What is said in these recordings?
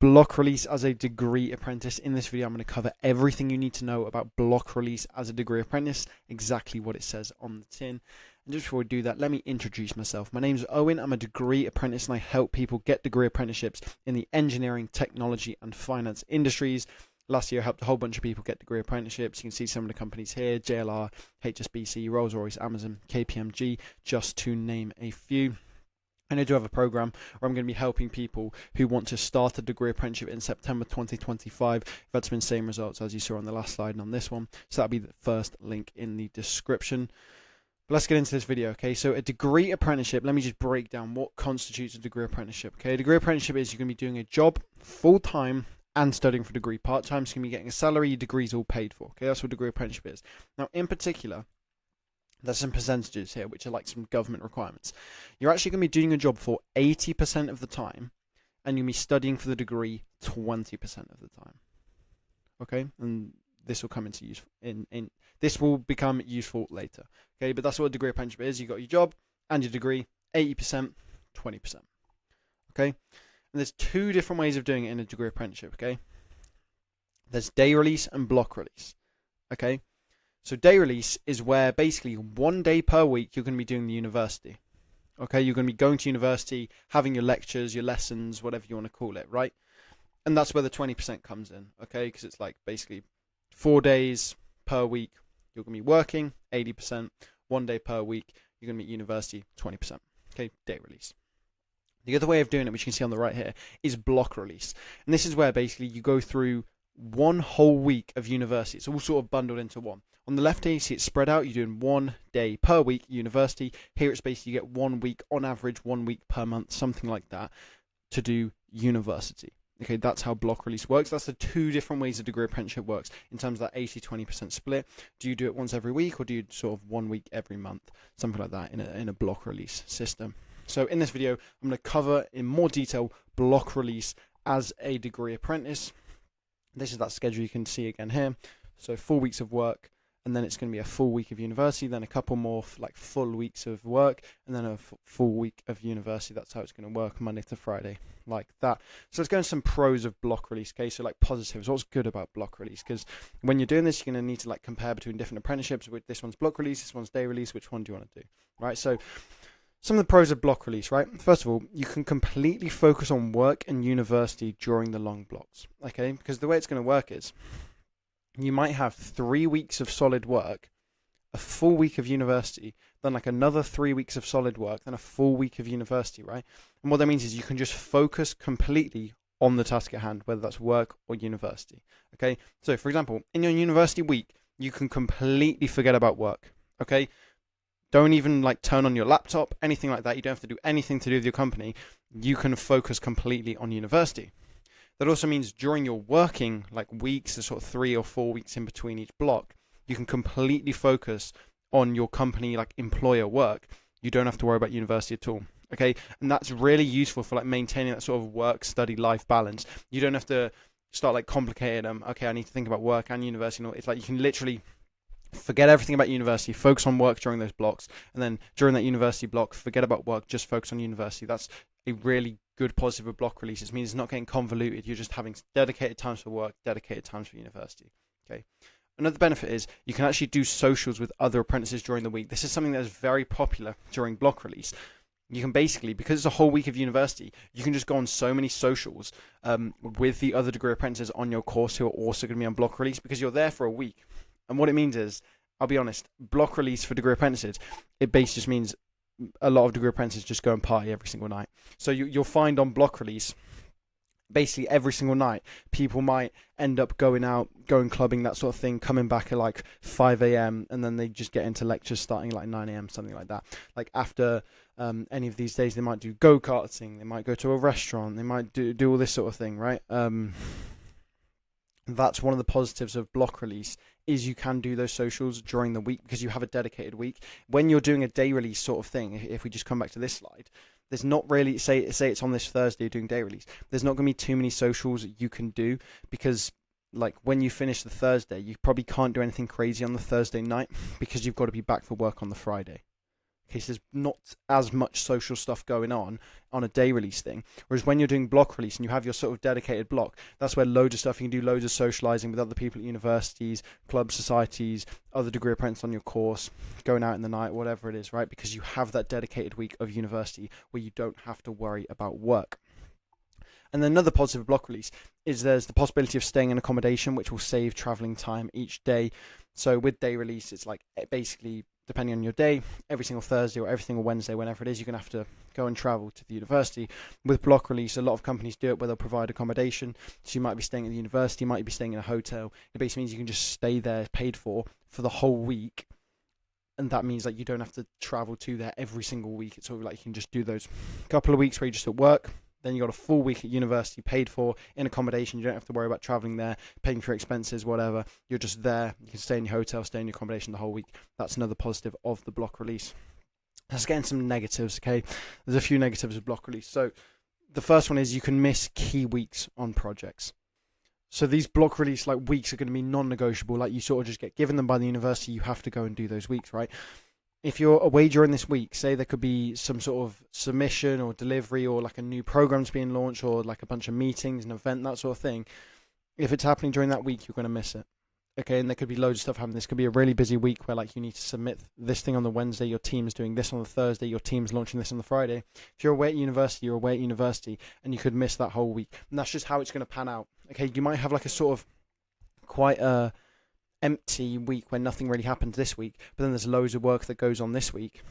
block release as a degree apprentice. In this video, I'm going to cover everything you need to know about block release as a degree apprentice, exactly what it says on the tin. And just before we do that, let me introduce myself. My name is Owen. I'm a degree apprentice and I help people get degree apprenticeships in the engineering, technology, and finance industries. Last year, I helped a whole bunch of people get degree apprenticeships. You can see some of the companies here: JLR, HSBC, Rolls-Royce, Amazon, KPMG, just to name a few. And I do have a program where I'm going to be helping people who want to start a degree apprenticeship in September 2025. I've had some insane results, as you saw on the last slide and on this one. So that'll be the first link in the description. But let's get into this video, okay? So a degree apprenticeship, let me just break down what constitutes a degree apprenticeship, okay? A degree apprenticeship is you're going to be doing a job full-time and studying for a degree part-time. So you're going to be getting a salary, your degree's all paid for, okay? That's what a degree apprenticeship is. Now, in particular, there's some percentages here, which are like some government requirements. You're actually going to be doing a job for 80% of the time, and you'll be studying for the degree 20% of the time. Okay, and this will come into use this will become useful later. Okay, but that's what a degree apprenticeship is. You got your job and your degree, 80%, 20%. Okay, and there's two different ways of doing it in a degree apprenticeship. Okay, there's day release and block release. Okay. So day release is where basically 1 day per week you're going to be doing the university. Okay, you're going to be going to university, having your lectures, your lessons, whatever you want to call it, right? And that's where the 20% comes in, okay? Because it's like basically 4 days per week you're going to be working, 80%. 1 day per week you're going to be at university, 20%. Okay, day release. The other way of doing it, which you can see on the right here, is block release. And this is where basically you go through 1 whole week of university. It's all sort of bundled into one. On the left here, you see it's spread out. You're doing 1 day per week university. Here it's basically you get 1 week on average, 1 week per month, something like that, to do university. Okay, that's how block release works. That's the two different ways a degree apprenticeship works in terms of that 80-20% split. Do you do it once every week, or do you sort of 1 week every month, something like that in a block release system? So in this video, I'm going to cover in more detail block release as a degree apprentice. This is that schedule you can see again here. So 4 weeks of work, and then it's going to be a full week of university, then a couple more like full weeks of work, and then a full week of university. That's how it's going to work Monday to Friday, like that. So let's go into some pros of block release, okay? So like positives, what's good about block release? Because when you're doing this, you're going to need to like compare between different apprenticeships. With this one's block release, this one's day release. Which one do you want to do, right? So some of the pros of block release, right? First of all, you can completely focus on work and university during the long blocks, okay? Because the way it's going to work is you might have 3 weeks of solid work, a full week of university, then like another 3 weeks of solid work, then a full week of university, right? And what that means is you can just focus completely on the task at hand, whether that's work or university, okay? So for example, in your university week, you can completely forget about work, okay? Don't even like turn on your laptop, anything like that. You don't have to do anything to do with your company. You can focus completely on university. That also means during your working like weeks, there's sort of 3 or 4 weeks in between each block, you can completely focus on your company like employer work. You don't have to worry about university at all. Okay, and that's really useful for like maintaining that sort of work study life balance. You don't have to start like complicating them. Okay, I need to think about work and university. It's like you can literally forget everything about university, focus on work during those blocks, and then during that university block, forget about work, just focus on university. That's a really good positive of block releases. It means it's not getting convoluted. You're just having dedicated times for work, dedicated times for university. Okay. Another benefit is you can actually do socials with other apprentices during the week. This is something that is very popular during block release. You can basically, because it's a whole week of university, you can just go on so many socials with the other degree apprentices on your course who are also going to be on block release, because you're there for a week. And what it means is, I'll be honest, block release for degree apprentices, it basically just means a lot of degree apprentices just go and party every single night. So you'll find on block release, basically every single night, people might end up going out, going clubbing, that sort of thing, coming back at like 5 a.m. and then they just get into lectures starting at like 9 a.m., something like that. Like after any of these days, they might do go-karting, they might go to a restaurant, they might do all this sort of thing, right? That's one of the positives of block release, is you can do those socials during the week because you have a dedicated week. When you're doing a day release sort of thing, if we just come back to this slide, there's not really, say it's on this Thursday you're doing day release, there's not going to be too many socials you can do, because like when you finish the Thursday, you probably can't do anything crazy on the Thursday night because you've got to be back for work on the Friday. Okay, so there's not as much social stuff going on a day release thing. Whereas when you're doing block release and you have your sort of dedicated block, that's where loads of stuff, you can do loads of socializing with other people at universities, clubs, societies, other degree apprentices on your course, going out in the night, whatever it is, right? Because you have that dedicated week of university where you don't have to worry about work. And then another positive of block release is there's the possibility of staying in accommodation, which will save traveling time each day. So with day release, it's like basically, depending on your day, every single Thursday or every single Wednesday, whenever it is, you're going to have to go and travel to the university. With block release, a lot of companies do it where they'll provide accommodation. So you might be staying at the university, you might be staying in a hotel. It basically means you can just stay there paid for the whole week. And that means like you don't have to travel to there every single week. It's sort of like you can just do those couple of weeks where you're just at work. Then you got a full week at university paid for in accommodation. You don't have to worry about traveling there, paying for expenses, whatever. You're just there. You can stay in your hotel, stay in your accommodation the whole week. That's another positive of the block release. Let's get into some negatives, okay? There's a few negatives of block release. So the first one is you can miss key weeks on projects. So these block release like weeks are going to be non-negotiable. Like you sort of just get given them by the university. You have to go and do those weeks, right? If you're away during this week, say there could be some sort of submission or delivery or like a new program's being launched or like a bunch of meetings, an event, that sort of thing. If it's happening during that week, you're going to miss it. Okay, and there could be loads of stuff happening. This could be a really busy week where like you need to submit this thing on the Wednesday, your team's doing this on the Thursday, your team's launching this on the Friday. If you're away at university, you're away at university and you could miss that whole week. And that's just how it's going to pan out. Okay, you might have like a sort of quite a empty week where nothing really happens this week, but then there's loads of work that goes on this week.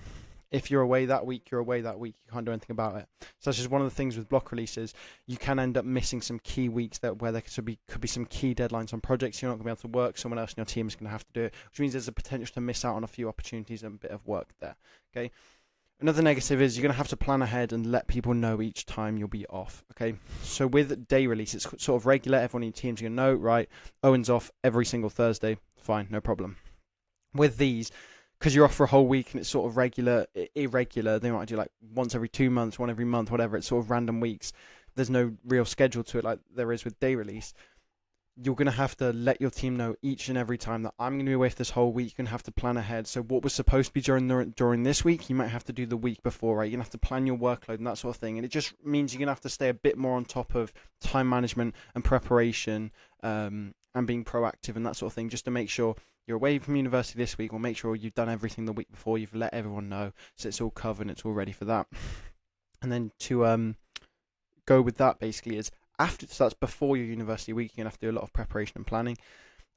If you're away that week, you're away that week. You can't do anything about it. So that's just one of the things with block releases. You can end up missing some key weeks where there could be some key deadlines on projects you're not going to be able to work. Someone else in your team is going to have to do it, which means there's a potential to miss out on a few opportunities and a bit of work there. Okay. Another negative is you're going to have to plan ahead and let people know each time you'll be off. Okay. So with day release, it's sort of regular. Everyone in your team's going to know, right? Owen's off every single Thursday. Fine, no problem. With these, because you're off for a whole week and it's sort of irregular, they might do like once every 2 months, one every month, whatever. It's sort of random weeks. There's no real schedule to it like there is with day release. You're going to have to let your team know each and every time that I'm going to be away for this whole week. You're going to have to plan ahead. So what was supposed to be during this week, you might have to do the week before, right? You're going to have to plan your workload and that sort of thing. And it just means you're going to have to stay a bit more on top of time management and preparation and being proactive and that sort of thing, just to make sure you're away from university this week, or make sure you've done everything the week before, you've let everyone know, so it's all covered and it's all ready for that. And then to go with that basically is after, so that's before your university week, you're going to have to do a lot of preparation and planning.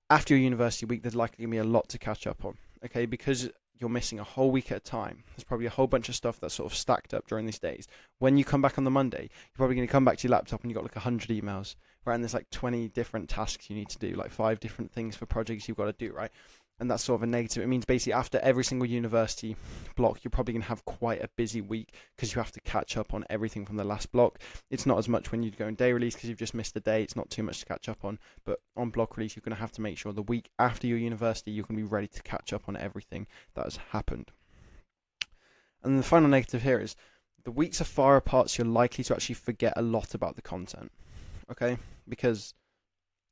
After your university week, there's likely going to be a lot to catch up on, okay, because you're missing a whole week at a time. There's probably a whole bunch of stuff that's sort of stacked up during these days. When you come back on the Monday, you're probably going to come back to your laptop and you've got like 100 emails, right? And there's like 20 different tasks you need to do, like 5 different things for projects you've got to do, right? And that's sort of a negative. It means basically after every single university block, you're probably going to have quite a busy week because you have to catch up on everything from the last block. It's not as much when you go in day release because you've just missed a day. It's not too much to catch up on. But on block release, you're going to have to make sure the week after your university, you're going to be ready to catch up on everything that has happened. And the final negative here is the weeks are far apart, so you're likely to actually forget a lot about the content. Okay? Because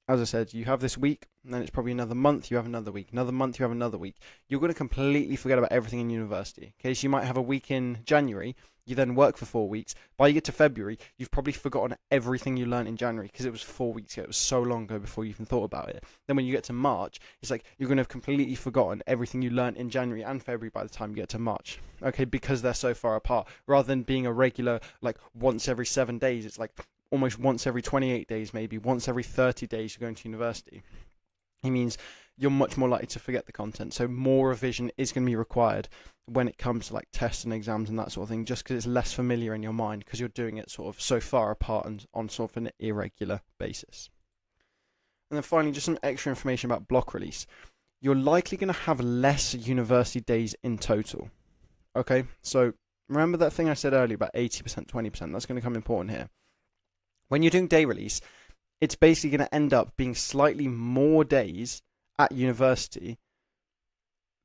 as I said, you have this week, and then it's probably another month, you have another week. Another month, you have another week. You're going to completely forget about everything in university. Okay, so you might have a week in January, you then work for 4 weeks. By you get to February, you've probably forgotten everything you learned in January because it was 4 weeks ago. It was so long ago before you even thought about it. Then when you get to March, it's like you're going to have completely forgotten everything you learned in January and February by the time you get to March. Okay, because they're so far apart. Rather than being a regular, like once every 7 days, it's like almost once every 28 days, maybe once every 30 days you're going to university. It means you're much more likely to forget the content. So more revision is going to be required when it comes to like tests and exams and that sort of thing, just because it's less familiar in your mind because you're doing it sort of so far apart and on sort of an irregular basis. And then finally, just some extra information about block release. You're likely going to have less university days in total. Okay, so remember that thing I said earlier about 80%, 20%? That's going to come important here. When you're doing day release, it's basically going to end up being slightly more days at university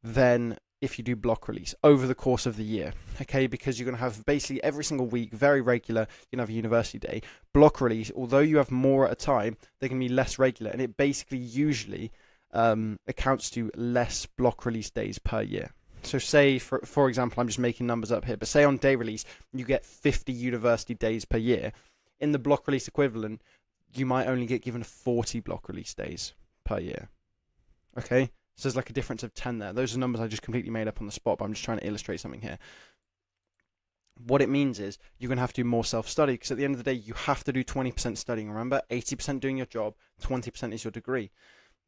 than if you do block release over the course of the year, okay? Because you're going to have basically every single week, very regular, you're going to have a university day. Block release, although you have more at a time, they can be less regular, and it basically usually accounts to less block release days per year, So say, for example, I'm just making numbers up here, but say on day release, you get 50 university days per year. In the block release equivalent, you might only get given 40 block release days per year. Okay? So there's like a difference of 10 there. Those are numbers I just completely made up on the spot, but I'm just trying to illustrate something here. What it means is you're going to have to do more self-study, because at the end of the day, you have to do 20% studying. Remember, 80% doing your job, 20% is your degree.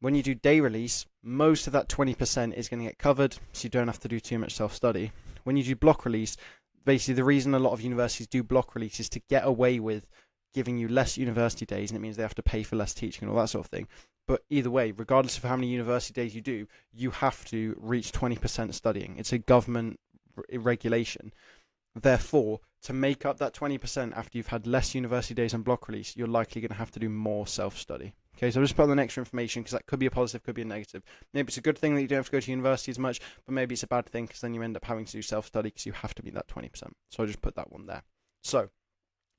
When you do day release, most of that 20% is going to get covered, so you don't have to do too much self-study. When you do block release, basically the reason a lot of universities do block release is to get away with giving you less university days, and it means they have to pay for less teaching and all that sort of thing. But either way, regardless of how many university days you do, you have to reach 20% studying. It's a government regulation. Therefore, to make up that 20% after you've had less university days and block release, you're likely going to have to do more self-study. Okay, so I'll just put on the extra information, because that could be a positive, could be a negative. Maybe it's a good thing that you don't have to go to university as much, but maybe it's a bad thing, because then you end up having to do self-study because you have to meet that 20%. So I'll just put that one there. So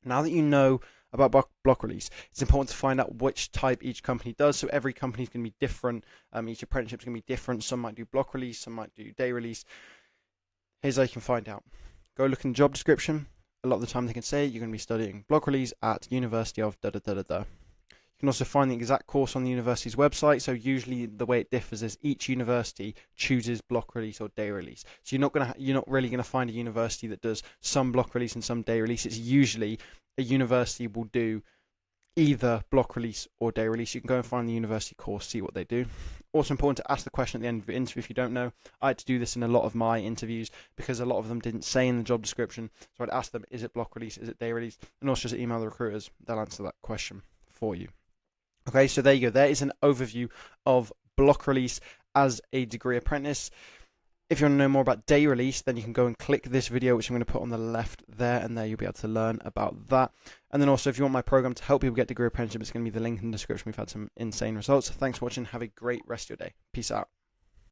now that you know about block release, it's important to find out which type each company does. So every company is going to be different. Each apprenticeship is going to be different. Some might do block release, some might do day release. Here's how you can find out. Go look in the job description. A lot of the time they can say you're going to be studying block release at University of da-da-da-da-da. You can also find the exact course on the university's website. So usually the way it differs is each university chooses block release or day release. So you're not really gonna find a university that does some block release and some day release. It's usually a university will do either block release or day release. You can go and find the university course, see what they do. Also important to ask the question at the end of the interview if you don't know. I had to do this in a lot of my interviews because a lot of them didn't say in the job description. So I'd ask them, is it block release, is it day release? And also just email the recruiters, they'll answer that question for you. Okay, so there you go. There is an overview of block release as a degree apprentice. If you want to know more about day release, then you can go and click this video, which I'm going to put on the left there, and there you'll be able to learn about that. And then also, if you want my program to help people get degree apprenticeship, it's going to be the link in the description. We've had some insane results. Thanks for watching. Have a great rest of your day. Peace out.